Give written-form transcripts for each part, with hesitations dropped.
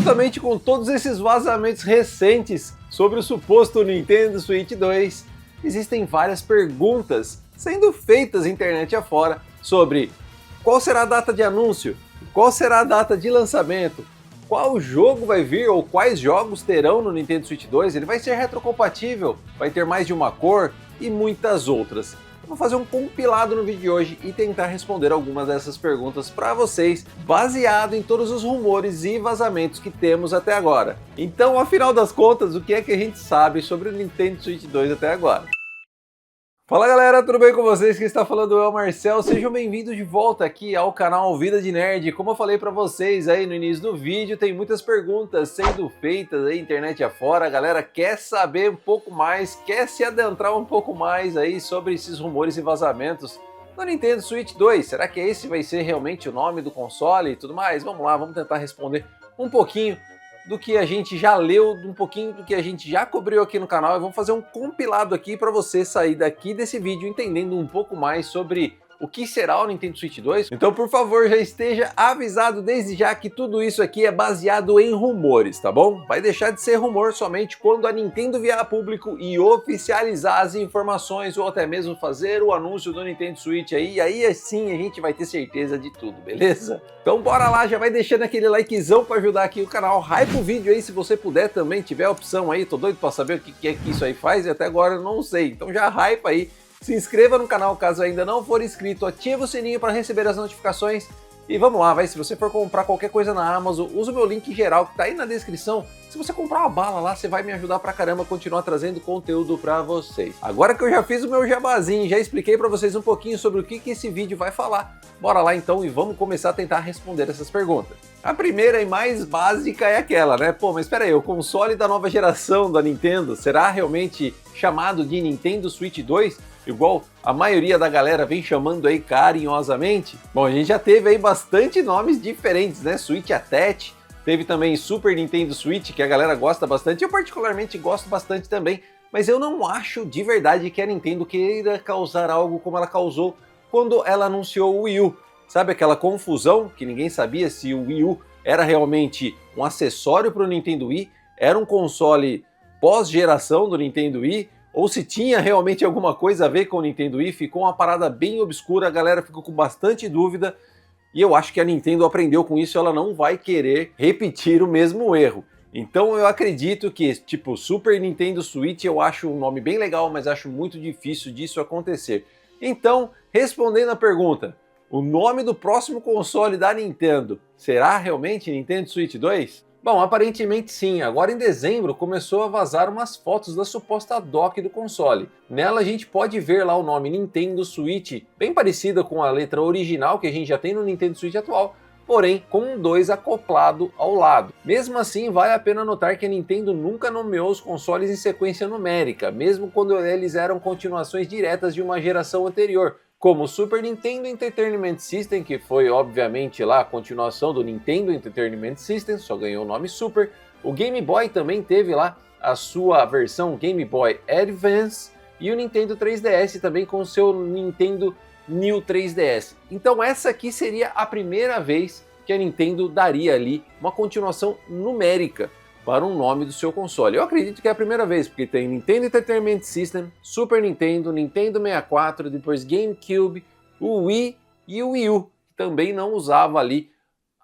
juntamente com todos esses vazamentos recentes sobre o suposto Nintendo Switch 2, existem várias perguntas sendo feitas internet afora sobre qual será a data de anúncio, qual será a data de lançamento, qual jogo vai vir ou quais jogos terão no Nintendo Switch 2, ele vai ser retrocompatível, vai ter mais de uma cor e muitas outras. Eu vou fazer um compilado no vídeo de hoje e tentar responder algumas dessas perguntas para vocês, baseado em todos os rumores e vazamentos que temos até agora. Então, afinal das contas, o que é que a gente sabe sobre o Nintendo Switch 2 até agora? Fala galera, tudo bem com vocês? Quem está falando é o Marcel, sejam bem-vindos de volta aqui ao canal Vida de Nerd. Como eu falei para vocês aí no início do vídeo, tem muitas perguntas sendo feitas aí internet afora, a galera quer saber um pouco mais, quer se adentrar um pouco mais aí sobre esses rumores e vazamentos do Nintendo Switch 2. Será que esse vai ser realmente o nome do console e tudo mais? Vamos lá, vamos tentar responder um pouquinho do que a gente já leu, um pouquinho do que a gente já cobriu aqui no canal, e vamos fazer um compilado aqui para você sair daqui desse vídeo entendendo um pouco mais sobre o que será o Nintendo Switch 2. Então, por favor, já esteja avisado desde já que tudo isso aqui é baseado em rumores, tá bom? Vai deixar de ser rumor somente quando a Nintendo vier a público e oficializar as informações ou até mesmo fazer o anúncio do Nintendo Switch aí, e aí assim a gente vai ter certeza de tudo, beleza? Então bora lá, já vai deixando aquele likezão para ajudar aqui o canal, hype o vídeo aí se você puder também, tiver a opção aí, tô doido para saber o que é que isso aí faz e até agora eu não sei, então já hype aí. Se inscreva no canal caso ainda não for inscrito, ativa o sininho para receber as notificações e vamos lá, vai, se você for comprar qualquer coisa na Amazon, usa o meu link geral que tá aí na descrição. Se você comprar uma bala lá, você vai me ajudar pra caramba a continuar trazendo conteúdo pra vocês. Agora que eu já fiz o meu jabazinho, já expliquei pra vocês um pouquinho sobre o que esse vídeo vai falar, bora lá então e vamos começar a tentar responder essas perguntas. A primeira e mais básica é aquela, né? Pô, mas espera aí, o console da nova geração da Nintendo será realmente chamado de Nintendo Switch 2? Igual a maioria da galera vem chamando aí carinhosamente? Bom, a gente já teve aí bastante nomes diferentes, né? Switch Attach, teve também Super Nintendo Switch, que a galera gosta bastante, eu particularmente gosto bastante também, mas eu não acho de verdade que a Nintendo queira causar algo como ela causou quando ela anunciou o Wii U. Sabe aquela confusão que ninguém sabia se o Wii U era realmente um acessório para o Nintendo Wii, era um console pós-geração do Nintendo Wii, ou se tinha realmente alguma coisa a ver com o Nintendo Wii, ficou uma parada bem obscura, a galera ficou com bastante dúvida, e eu acho que a Nintendo aprendeu com isso, ela não vai querer repetir o mesmo erro. Então eu acredito que, tipo, Super Nintendo Switch eu acho um nome bem legal, mas acho muito difícil disso acontecer. Então, respondendo a pergunta, o nome do próximo console da Nintendo será realmente Nintendo Switch 2? Bom, aparentemente sim. Agora em dezembro começou a vazar umas fotos da suposta dock do console. Nela a gente pode ver lá o nome Nintendo Switch, bem parecida com a letra original que a gente já tem no Nintendo Switch atual, porém com um 2 acoplado ao lado. Mesmo assim, vale a pena notar que a Nintendo nunca nomeou os consoles em sequência numérica, mesmo quando eles eram continuações diretas de uma geração anterior, como o Super Nintendo Entertainment System, que foi obviamente lá a continuação do Nintendo Entertainment System, só ganhou o nome Super. O Game Boy também teve lá a sua versão Game Boy Advance e o Nintendo 3DS também com o seu Nintendo New 3DS. Então essa aqui seria a primeira vez que a Nintendo daria ali uma continuação numérica para um nome do seu console. Eu acredito que é a primeira vez, porque tem Nintendo Entertainment System, Super Nintendo, Nintendo 64, depois GameCube, o Wii e o Wii U, que também não usava ali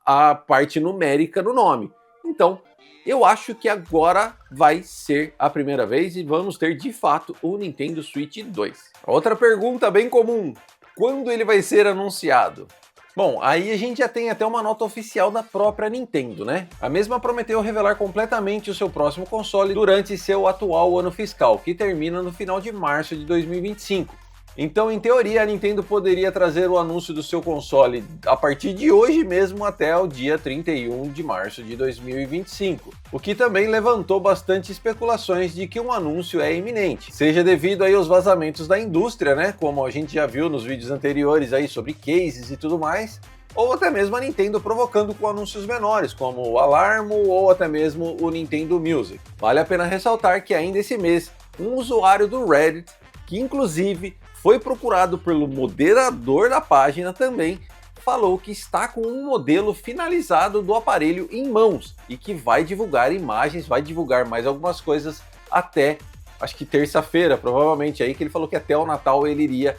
a parte numérica no nome. Então, eu acho que agora vai ser a primeira vez e vamos ter de fato o Nintendo Switch 2. Outra pergunta bem comum, quando ele vai ser anunciado? Bom, aí a gente já tem até uma nota oficial da própria Nintendo, né? A mesma prometeu revelar completamente o seu próximo console durante seu atual ano fiscal, que termina no final de março de 2025. Então, em teoria, a Nintendo poderia trazer o anúncio do seu console a partir de hoje mesmo até o dia 31 de março de 2025, o que também levantou bastante especulações de que um anúncio é iminente, seja devido aí aos vazamentos da indústria, né, como a gente já viu nos vídeos anteriores aí sobre cases e tudo mais, ou até mesmo a Nintendo provocando com anúncios menores, como o Alarmo ou até mesmo o Nintendo Music. Vale a pena ressaltar que ainda esse mês, um usuário do Reddit, que inclusive foi procurado pelo moderador da página também, falou que está com um modelo finalizado do aparelho em mãos e que vai divulgar imagens, vai divulgar mais algumas coisas até, acho que terça-feira, provavelmente aí, que ele falou que até o Natal ele iria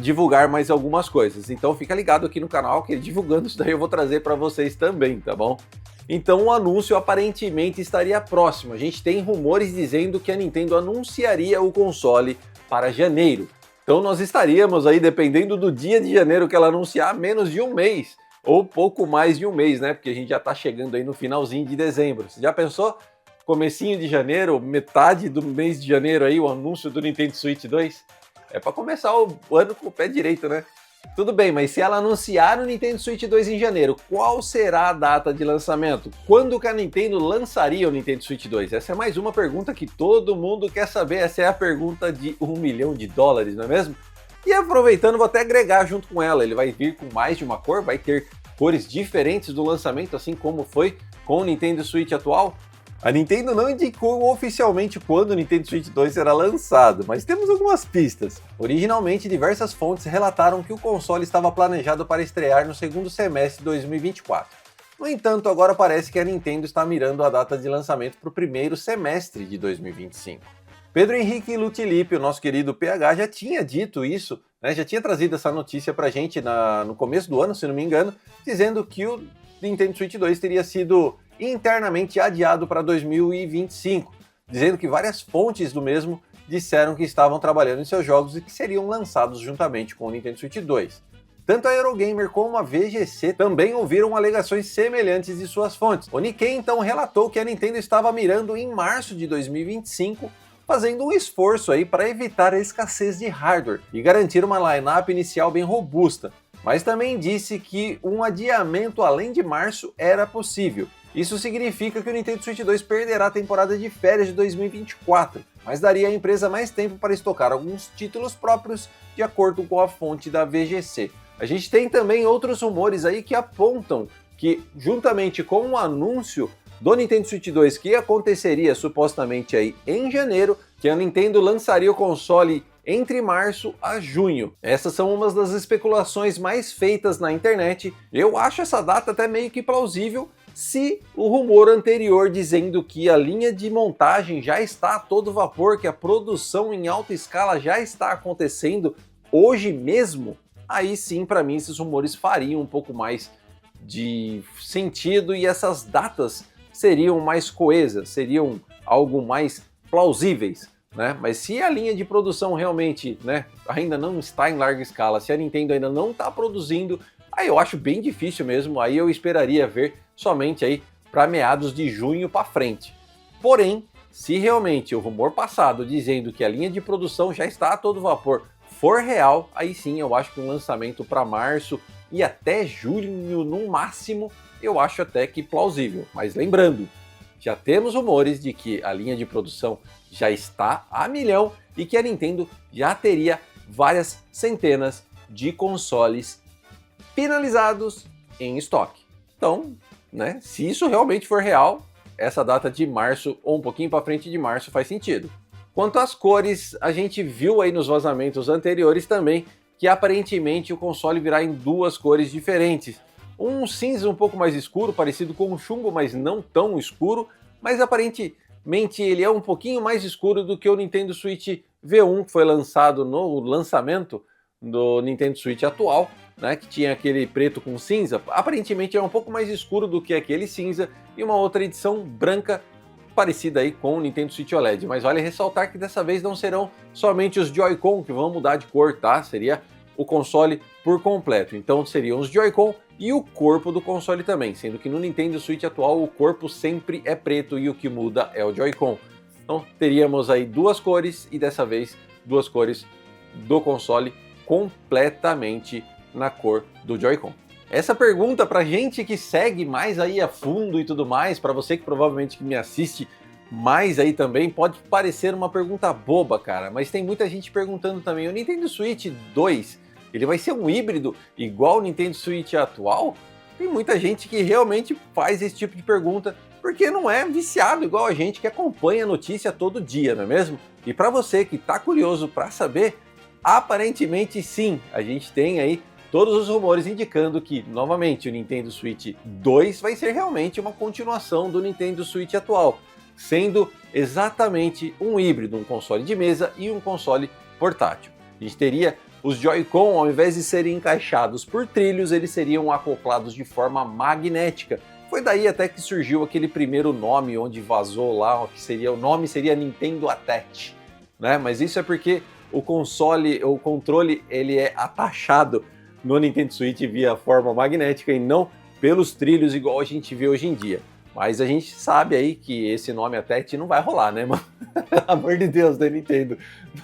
divulgar mais algumas coisas. Então fica ligado aqui no canal que divulgando isso daí eu vou trazer para vocês também, tá bom? Então o anúncio aparentemente estaria próximo. A gente tem rumores dizendo que a Nintendo anunciaria o console para janeiro. Então nós estaríamos aí, dependendo do dia de janeiro que ela anunciar, menos de um mês, ou pouco mais de um mês, né? Porque a gente já tá chegando aí no finalzinho de dezembro. Você já pensou? Comecinho de janeiro, metade do mês de janeiro aí, o anúncio do Nintendo Switch 2? É para começar o ano com o pé direito, né? Tudo bem, mas se ela anunciar o Nintendo Switch 2 em janeiro, qual será a data de lançamento? Quando que a Nintendo lançaria o Nintendo Switch 2? Essa é mais uma pergunta que todo mundo quer saber, essa é a pergunta de $1 milhão, não é mesmo? E aproveitando, vou até agregar junto com ela, ele vai vir com mais de uma cor, vai ter cores diferentes do lançamento, assim como foi com o Nintendo Switch atual. A Nintendo não indicou oficialmente quando o Nintendo Switch 2 será lançado, mas temos algumas pistas. Originalmente, diversas fontes relataram que o console estava planejado para estrear no segundo semestre de 2024. No entanto, agora parece que a Nintendo está mirando a data de lançamento para o primeiro semestre de 2025. Pedro Henrique Lutilipe, o nosso querido PH, já tinha dito isso, né, já tinha trazido essa notícia para a gente no começo do ano, se não me engano, dizendo que o Nintendo Switch 2 teria sido internamente adiado para 2025, dizendo que várias fontes do mesmo disseram que estavam trabalhando em seus jogos e que seriam lançados juntamente com o Nintendo Switch 2. Tanto a Eurogamer como a VGC também ouviram alegações semelhantes de suas fontes. O Nikkei então relatou que a Nintendo estava mirando em março de 2025, fazendo um esforço aí para evitar a escassez de hardware e garantir uma lineup inicial bem robusta, mas também disse que um adiamento além de março era possível. Isso significa que o Nintendo Switch 2 perderá a temporada de férias de 2024, mas daria à empresa mais tempo para estocar alguns títulos próprios, de acordo com a fonte da VGC. A gente tem também outros rumores aí que apontam que, juntamente com o anúncio do Nintendo Switch 2 que aconteceria supostamente aí em janeiro, que a Nintendo lançaria o console entre março a junho. Essas são umas das especulações mais feitas na internet. Eu acho essa data até meio que plausível, se o rumor anterior dizendo que a linha de montagem já está a todo vapor, que a produção em alta escala já está acontecendo hoje mesmo, aí sim, para mim, esses rumores fariam um pouco mais de sentido e essas datas seriam mais coesas, seriam algo mais plausíveis, né? Mas se a linha de produção realmente, né, ainda não está em larga escala, se a Nintendo ainda não está produzindo, aí eu acho bem difícil mesmo, aí eu esperaria ver somente aí para meados de junho para frente. Porém, se realmente o rumor passado dizendo que a linha de produção já está a todo vapor for real, aí sim eu acho que um lançamento para março e até junho no máximo, eu acho até que plausível. Mas lembrando, já temos rumores de que a linha de produção já está a milhão e que a Nintendo já teria várias centenas de consoles finalizados em estoque. Então, né, se isso realmente for real, essa data de março ou um pouquinho para frente de março faz sentido. Quanto às cores, a gente viu aí nos vazamentos anteriores também que aparentemente o console virá em duas cores diferentes. Um cinza um pouco mais escuro, parecido com um chumbo, mas não tão escuro, mas aparentemente ele é um pouquinho mais escuro do que o Nintendo Switch V1, que foi lançado no lançamento do Nintendo Switch atual, né, que tinha aquele preto com cinza. Aparentemente é um pouco mais escuro do que aquele cinza, e uma outra edição branca parecida aí com o Nintendo Switch OLED, mas vale ressaltar que dessa vez não serão somente os Joy-Con que vão mudar de cor, tá? Seria o console por completo, então seriam os Joy-Con e o corpo do console também, sendo que no Nintendo Switch atual o corpo sempre é preto e o que muda é o Joy-Con. Então teríamos aí duas cores e dessa vez duas cores do console completamente na cor do Joy-Con. Essa pergunta pra gente que segue mais aí a fundo e tudo mais, pra você que provavelmente que me assiste mais aí também, pode parecer uma pergunta boba, cara, mas tem muita gente perguntando também, o Nintendo Switch 2, ele vai ser um híbrido igual o Nintendo Switch atual? Tem muita gente que realmente faz esse tipo de pergunta, porque não é viciado igual a gente que acompanha a notícia todo dia, não é mesmo? E pra você que tá curioso pra saber, aparentemente sim, a gente tem aí todos os rumores indicando que, novamente, o Nintendo Switch 2 vai ser realmente uma continuação do Nintendo Switch atual, sendo exatamente um híbrido, um console de mesa e um console portátil. A gente teria os Joy-Con, ao invés de serem encaixados por trilhos, eles seriam acoplados de forma magnética. Foi daí até que surgiu aquele primeiro nome, onde vazou lá, o nome seria Nintendo Attach, né? Mas isso é porque o controle, ele é atachado no Nintendo Switch via forma magnética e não pelos trilhos igual a gente vê hoje em dia. Mas a gente sabe aí que esse nome Attach não vai rolar, né, mano? Pelo amor de Deus, da Nintendo,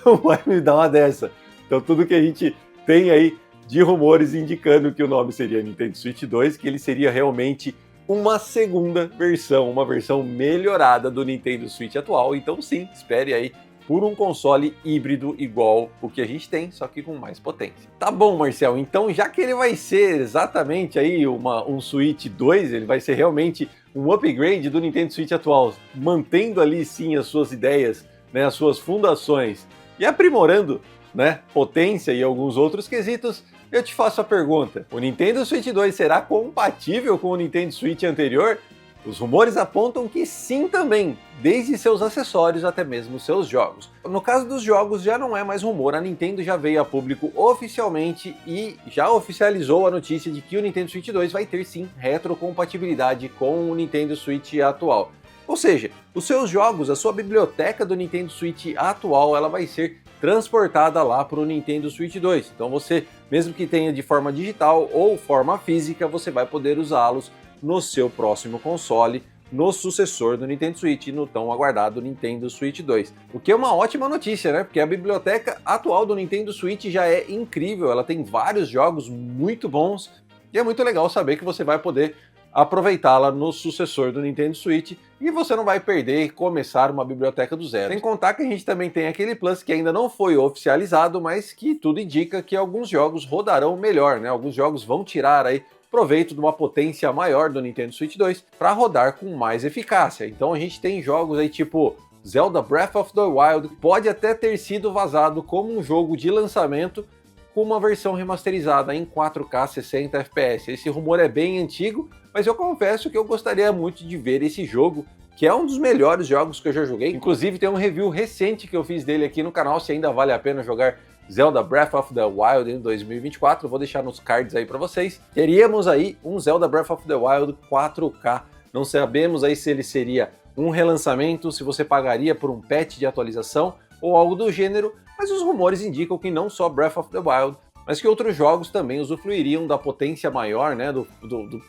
não vai me dar uma dessa. Então tudo que a gente tem aí de rumores indicando que o nome seria Nintendo Switch 2, que ele seria realmente uma segunda versão, uma versão melhorada do Nintendo Switch atual. Então sim, espere aí por um console híbrido igual o que a gente tem, só que com mais potência. Tá bom, Marcel, então já que ele vai ser exatamente aí um Switch 2, ele vai ser realmente um upgrade do Nintendo Switch atual, mantendo ali sim as suas ideias, né, as suas fundações e aprimorando, né, potência e alguns outros quesitos, eu te faço a pergunta: o Nintendo Switch 2 será compatível com o Nintendo Switch anterior? Os rumores apontam que sim também, desde seus acessórios até mesmo seus jogos. No caso dos jogos já não é mais rumor, a Nintendo já veio a público oficialmente e já oficializou a notícia de que o Nintendo Switch 2 vai ter sim retrocompatibilidade com o Nintendo Switch atual. Ou seja, os seus jogos, a sua biblioteca do Nintendo Switch atual, ela vai ser transportada lá para o Nintendo Switch 2. Então você, mesmo que tenha de forma digital ou forma física, você vai poder usá-los no seu próximo console, no sucessor do Nintendo Switch, no tão aguardado Nintendo Switch 2. O que é uma ótima notícia, né? Porque a biblioteca atual do Nintendo Switch já é incrível, ela tem vários jogos muito bons e é muito legal saber que você vai poder aproveitá-la no sucessor do Nintendo Switch e você não vai perder e começar uma biblioteca do zero. Sem contar que a gente também tem aquele Plus que ainda não foi oficializado, mas que tudo indica que alguns jogos rodarão melhor, né? Alguns jogos vão tirar aí proveito de uma potência maior do Nintendo Switch 2 para rodar com mais eficácia. Então a gente tem jogos aí tipo Zelda Breath of the Wild, que pode até ter sido vazado como um jogo de lançamento com uma versão remasterizada em 4K 60 FPS. Esse rumor é bem antigo, mas eu confesso que eu gostaria muito de ver esse jogo, que é um dos melhores jogos que eu já joguei. Inclusive tem um review recente que eu fiz dele aqui no canal, se ainda vale a pena jogar Zelda Breath of the Wild em 2024, eu vou deixar nos cards aí para vocês. Teríamos aí um Zelda Breath of the Wild 4K, não sabemos aí se ele seria um relançamento, se você pagaria por um patch de atualização ou algo do gênero, mas os rumores indicam que não só Breath of the Wild, mas que outros jogos também usufruiriam da potência maior, né, do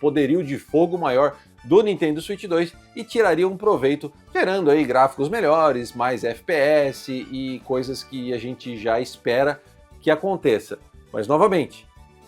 poderio de fogo maior do Nintendo Switch 2 e tirariam um proveito, gerando aí gráficos melhores, mais FPS e coisas que a gente já espera que aconteça. Mas novamente,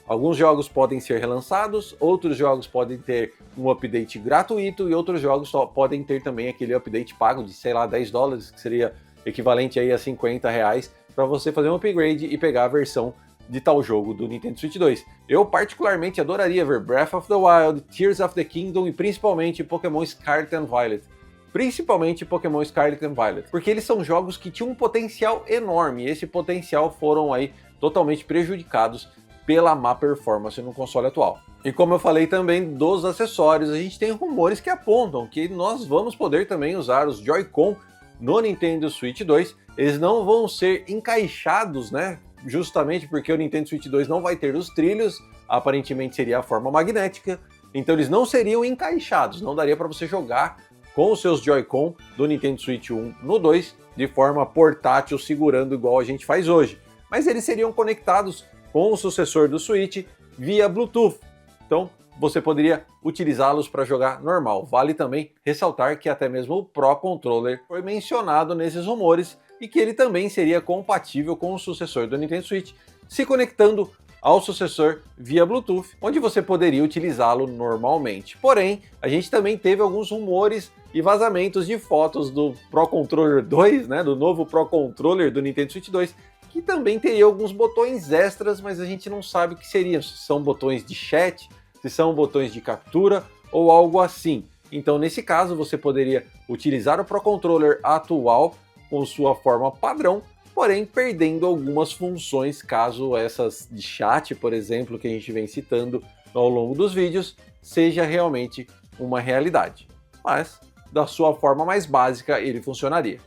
alguns jogos podem ser relançados, outros jogos podem ter um update gratuito e outros jogos só podem ter também aquele update pago de, sei lá, $10, que seria equivalente aí a R$50, para você fazer um upgrade e pegar a versão de tal jogo do Nintendo Switch 2. Eu particularmente adoraria ver Breath of the Wild, Tears of the Kingdom e principalmente Pokémon Scarlet and Violet. Principalmente Pokémon Scarlet and Violet, porque eles são jogos que tinham um potencial enorme e esse potencial foram aí totalmente prejudicados pela má performance no console atual. E como eu falei também dos acessórios, a gente tem rumores que apontam que nós vamos poder também usar os Joy-Con no Nintendo Switch 2. Eles não vão ser encaixados, né? Justamente porque o Nintendo Switch 2 não vai ter os trilhos, aparentemente seria a forma magnética, então eles não seriam encaixados, não daria para você jogar com os seus Joy-Con do Nintendo Switch 1 no 2 de forma portátil, segurando igual a gente faz hoje. Mas eles seriam conectados com o sucessor do Switch via Bluetooth, então você poderia utilizá-los para jogar normal. Vale também ressaltar que até mesmo o Pro Controller foi mencionado nesses rumores e que ele também seria compatível com o sucessor do Nintendo Switch, se conectando ao sucessor via Bluetooth, onde você poderia utilizá-lo normalmente. Porém, a gente também teve alguns rumores e vazamentos de fotos do Pro Controller 2, né, do novo Pro Controller do Nintendo Switch 2, que também teria alguns botões extras, mas a gente não sabe o que seriam, se são botões de chat, se são botões de captura ou algo assim. Então, nesse caso, você poderia utilizar o Pro Controller atual com sua forma padrão porém perdendo algumas funções caso essas de chat, por exemplo, que a gente vem citando ao longo dos vídeos, seja realmente uma realidade. Mas, da sua forma mais básica, ele funcionaria.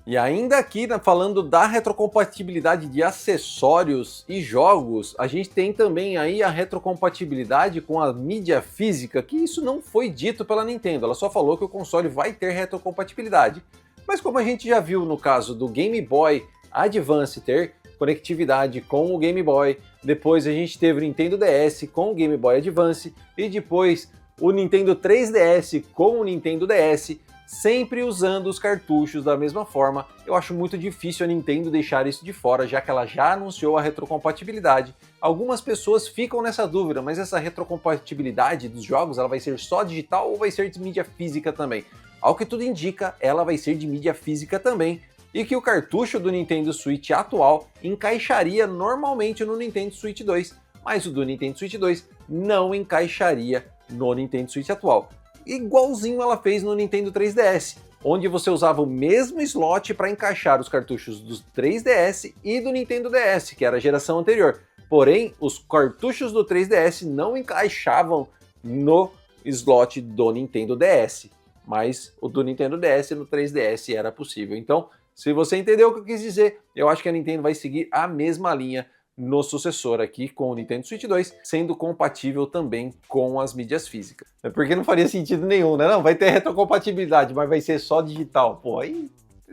E ainda aqui, falando da retrocompatibilidade de acessórios e jogos, a gente tem também aí a retrocompatibilidade com a mídia física, que isso não foi dito pela Nintendo, ela só falou que o console vai ter retrocompatibilidade. Mas como a gente já viu no caso do Game Boy Advance ter conectividade com o Game Boy, depois a gente teve o Nintendo DS com o Game Boy Advance e depois o Nintendo 3DS com o Nintendo DS, sempre usando os cartuchos da mesma forma. Eu acho muito difícil a Nintendo deixar isso de fora, já que ela já anunciou a retrocompatibilidade. Algumas pessoas ficam nessa dúvida, mas essa retrocompatibilidade dos jogos, ela vai ser só digital ou vai ser de mídia física também? Ao que tudo indica, ela vai ser de mídia física também, e que o cartucho do Nintendo Switch atual encaixaria normalmente no Nintendo Switch 2, mas o do Nintendo Switch 2 não encaixaria no Nintendo Switch atual. Igualzinho ela fez no Nintendo 3DS, onde você usava o mesmo slot para encaixar os cartuchos do 3DS e do Nintendo DS, que era a geração anterior. Porém, os cartuchos do 3DS não encaixavam no slot do Nintendo DS, mas o do Nintendo DS no 3DS era possível. Então, se você entendeu o que eu quis dizer, eu acho que a Nintendo vai seguir a mesma linha no sucessor aqui com o Nintendo Switch 2, sendo compatível também com as mídias físicas. É porque não faria sentido nenhum, né? Não, vai ter retrocompatibilidade, mas vai ser só digital. Pô, aí,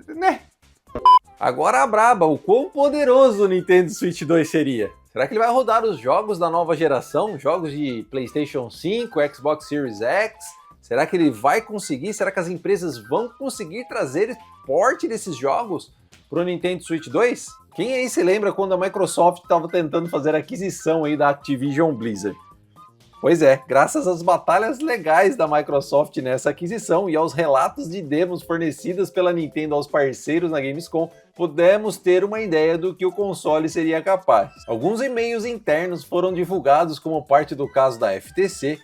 né? Agora a braba, o quão poderoso o Nintendo Switch 2 seria? Será que ele vai rodar os jogos da nova geração? Jogos de PlayStation 5, Xbox Series X? Será que ele vai conseguir? Será que as empresas vão conseguir trazer porte desses jogos para o Nintendo Switch 2? Quem aí se lembra quando a Microsoft estava tentando fazer a aquisição aí da Activision Blizzard? Pois é, graças às batalhas legais da Microsoft nessa aquisição e aos relatos de demos fornecidas pela Nintendo aos parceiros na Gamescom, pudemos ter uma ideia do que o console seria capaz. Alguns e-mails internos foram divulgados como parte do caso da FTC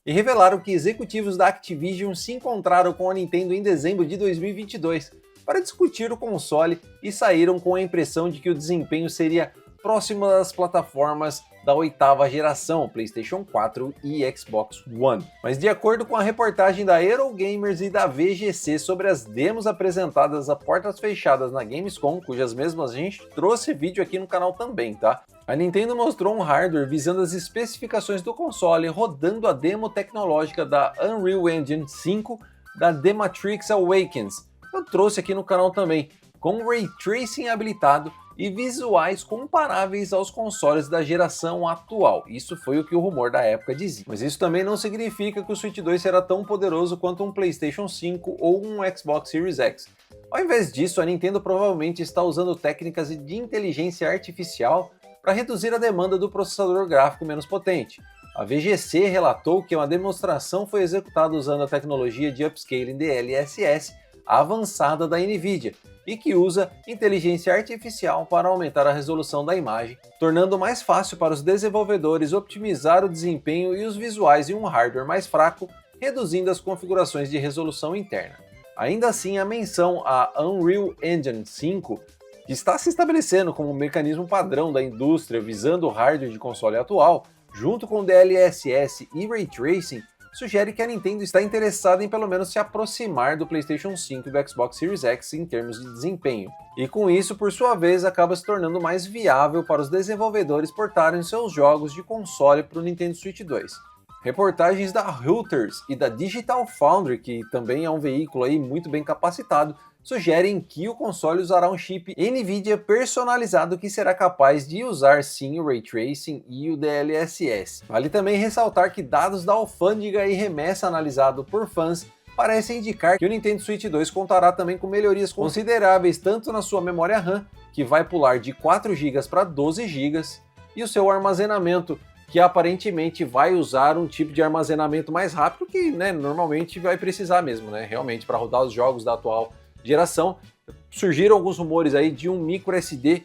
e revelaram que executivos da Activision se encontraram com a Nintendo em dezembro de 2022 para discutir o console e saíram com a impressão de que o desempenho seria próximo das plataformas da oitava geração, PlayStation 4 e Xbox One. Mas de acordo com a reportagem da Eurogamers e da VGC sobre as demos apresentadas a portas fechadas na Gamescom, cujas mesmas a gente trouxe vídeo aqui no canal também, tá? A Nintendo mostrou um hardware visando as especificações do console rodando a demo tecnológica da Unreal Engine 5 da The Matrix Awakens. Eu trouxe aqui no canal também, com Ray Tracing habilitado e visuais comparáveis aos consoles da geração atual. Isso foi o que o rumor da época dizia. Mas isso também não significa que o Switch 2 será tão poderoso quanto um PlayStation 5 ou um Xbox Series X. Ao invés disso, a Nintendo provavelmente está usando técnicas de inteligência artificial para reduzir a demanda do processador gráfico menos potente. A VGC relatou que uma demonstração foi executada usando a tecnologia de upscaling DLSS avançada da Nvidia e que usa inteligência artificial para aumentar a resolução da imagem, tornando mais fácil para os desenvolvedores optimizar o desempenho e os visuais em um hardware mais fraco, reduzindo as configurações de resolução interna. Ainda assim, a menção à Unreal Engine 5, que está se estabelecendo como um mecanismo padrão da indústria visando o hardware de console atual, junto com DLSS e Ray Tracing, sugere que a Nintendo está interessada em pelo menos se aproximar do PlayStation 5 e do Xbox Series X em termos de desempenho. E com isso, por sua vez, acaba se tornando mais viável para os desenvolvedores portarem seus jogos de console para o Nintendo Switch 2. Reportagens da Reuters e da Digital Foundry, que também é um veículo aí muito bem capacitado, sugerem que o console usará um chip NVIDIA personalizado que será capaz de usar sim o Ray Tracing e o DLSS. Vale também ressaltar que dados da alfândega e remessa analisado por fãs parecem indicar que o Nintendo Switch 2 contará também com melhorias consideráveis tanto na sua memória RAM, que vai pular de 4 GB para 12 GB, e o seu armazenamento, que aparentemente vai usar um tipo de armazenamento mais rápido que normalmente vai precisar mesmo, realmente, para rodar os jogos da atual geração. Surgiram alguns rumores aí de um micro SD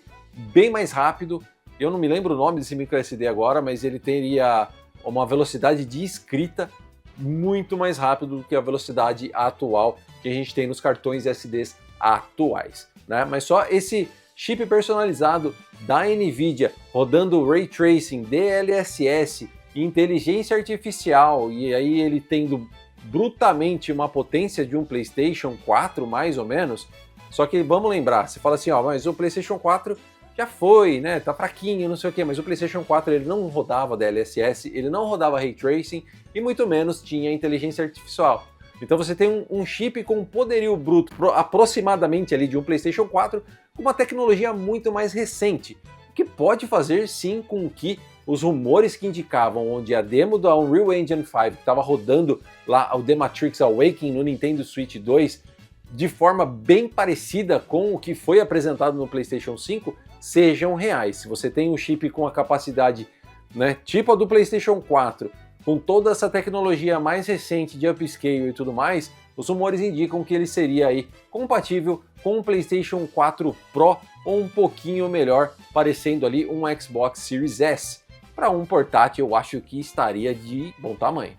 bem mais rápido. Eu não me lembro o nome desse micro SD agora, mas ele teria uma velocidade de escrita muito mais rápido do que a velocidade atual que a gente tem nos cartões SDs atuais, né? Mas só esse chip personalizado da Nvidia, rodando Ray Tracing, DLSS, inteligência artificial, e aí ele tendo brutamente uma potência de um PlayStation 4, mais ou menos. Só que vamos lembrar, você fala assim, ó, mas o PlayStation 4 já foi, né, tá fraquinho, não sei o que, mas o PlayStation 4 ele não rodava DLSS, ele não rodava Ray Tracing e muito menos tinha inteligência artificial. Então você tem um chip com um poderio bruto aproximadamente ali de um PlayStation 4 com uma tecnologia muito mais recente, que pode fazer sim com que os rumores que indicavam onde a demo da Unreal Engine 5 que estava rodando lá o The Matrix Awakening no Nintendo Switch 2 de forma bem parecida com o que foi apresentado no PlayStation 5 sejam reais. Se você tem um chip com a capacidade, né, tipo a do PlayStation 4, com toda essa tecnologia mais recente de upscale e tudo mais, os rumores indicam que ele seria aí compatível com um PlayStation 4 Pro ou um pouquinho melhor, parecendo ali um Xbox Series S. Para um portátil, eu acho que estaria de bom tamanho.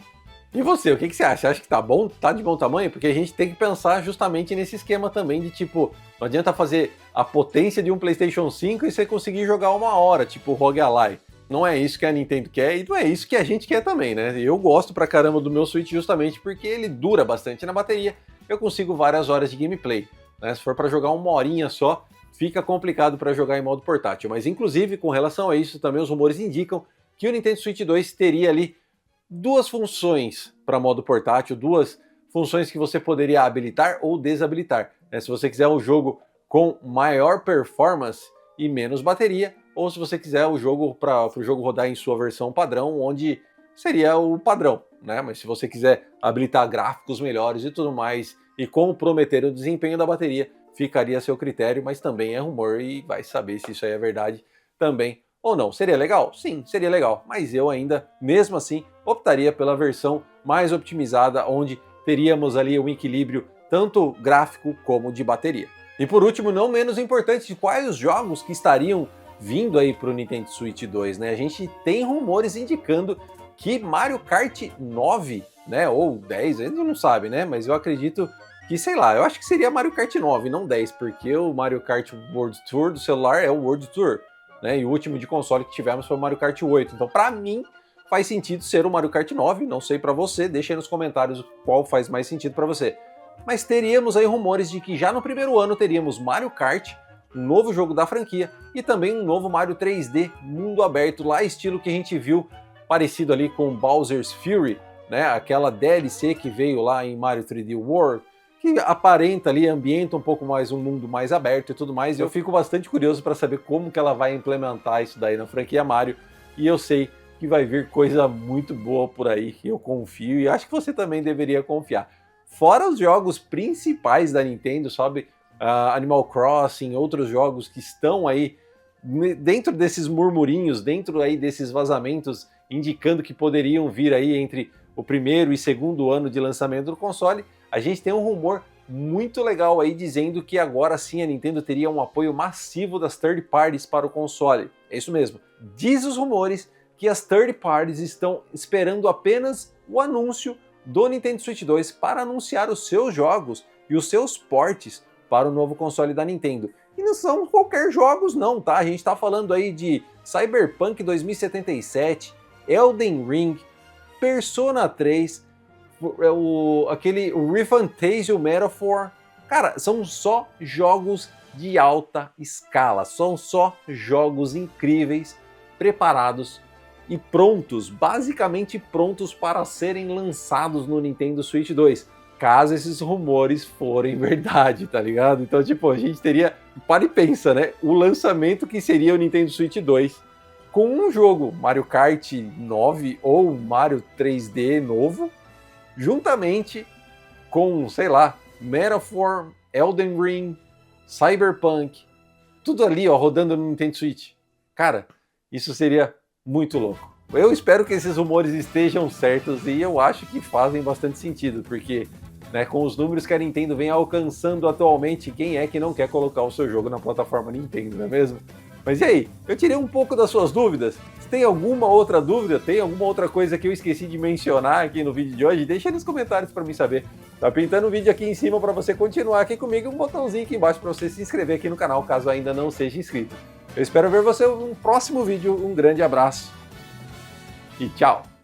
E você, o que você acha? Acha que tá bom? Tá de bom tamanho? Porque a gente tem que pensar justamente nesse esquema também de tipo, não adianta fazer a potência de um PlayStation 5 e você conseguir jogar uma hora, tipo Rogue Ally. Não é isso que a Nintendo quer e não é isso que a gente quer também, né? Eu gosto pra caramba do meu Switch justamente porque ele dura bastante na bateria, eu consigo várias horas de gameplay, né? Se for pra jogar uma horinha só, fica complicado pra jogar em modo portátil. Mas inclusive, com relação a isso, também os rumores indicam que o Nintendo Switch 2 teria ali duas funções para modo portátil, duas funções que você poderia habilitar ou desabilitar. Se você quiser um jogo com maior performance e menos bateria, ou se você quiser o jogo para o jogo rodar em sua versão padrão, onde seria o padrão, né? Mas se você quiser habilitar gráficos melhores e tudo mais, e comprometer o desempenho da bateria, ficaria a seu critério, mas também é rumor e vai saber se isso aí é verdade também ou não. Seria legal? Sim, seria legal, mas eu ainda, mesmo assim, optaria pela versão mais otimizada, onde teríamos ali um equilíbrio tanto gráfico como de bateria. E por último, não menos importante, quais os jogos que estariam vindo aí para o Nintendo Switch 2, né? A gente tem rumores indicando que Mario Kart 9, né, ou 10, a gente não sabe, né, mas eu acredito que, sei lá, eu acho que seria Mario Kart 9, não 10, porque o Mario Kart World Tour do celular é o World Tour, né, e o último de console que tivemos foi o Mario Kart 8, então para mim faz sentido ser o Mario Kart 9, não sei para você, deixa aí nos comentários qual faz mais sentido para você. Mas teríamos aí rumores de que já no primeiro ano teríamos Mario Kart, um novo jogo da franquia, e também um novo Mario 3D, mundo aberto, lá estilo que a gente viu, parecido ali com Bowser's Fury, né, aquela DLC que veio lá em Mario 3D World, que aparenta ali, ambienta um pouco mais um mundo mais aberto e tudo mais, e eu fico bastante curioso para saber como que ela vai implementar isso daí na franquia Mario, e eu sei que vai vir coisa muito boa por aí, eu confio, e acho que você também deveria confiar. Fora os jogos principais da Nintendo, sabe, Animal Crossing, outros jogos que estão aí dentro desses murmurinhos, dentro aí desses vazamentos, indicando que poderiam vir aí entre o primeiro e segundo ano de lançamento do console, a gente tem um rumor muito legal aí dizendo que agora sim a Nintendo teria um apoio massivo das third parties para o console. É isso mesmo. Diz os rumores que as third parties estão esperando apenas o anúncio do Nintendo Switch 2 para anunciar os seus jogos e os seus portes para o novo console da Nintendo. E não são qualquer jogos não, tá? A gente tá falando aí de Cyberpunk 2077, Elden Ring, Persona 3, o ReFantazio Metaphor. Cara, são só jogos de alta escala, são só jogos incríveis, preparados e prontos, basicamente prontos para serem lançados no Nintendo Switch 2, caso esses rumores forem verdade, tá ligado? Então, tipo, a gente teria, para e pensa, né, o lançamento que seria o Nintendo Switch 2 com um jogo, Mario Kart 9 ou Mario 3D novo, juntamente com, sei lá, Metaphor, Elden Ring, Cyberpunk, tudo ali, ó, rodando no Nintendo Switch. Cara, isso seria muito louco. Eu espero que esses rumores estejam certos e eu acho que fazem bastante sentido, porque, né, com os números que a Nintendo vem alcançando atualmente, quem é que não quer colocar o seu jogo na plataforma Nintendo, não é mesmo? Mas e aí? Eu tirei um pouco das suas dúvidas? Tem alguma outra dúvida? Tem alguma outra coisa que eu esqueci de mencionar aqui no vídeo de hoje? Deixa aí nos comentários para mim saber. Tá pintando um vídeo aqui em cima para você continuar aqui comigo e um botãozinho aqui embaixo para você se inscrever aqui no canal, caso ainda não seja inscrito. Eu espero ver você no próximo vídeo. Um grande abraço e tchau!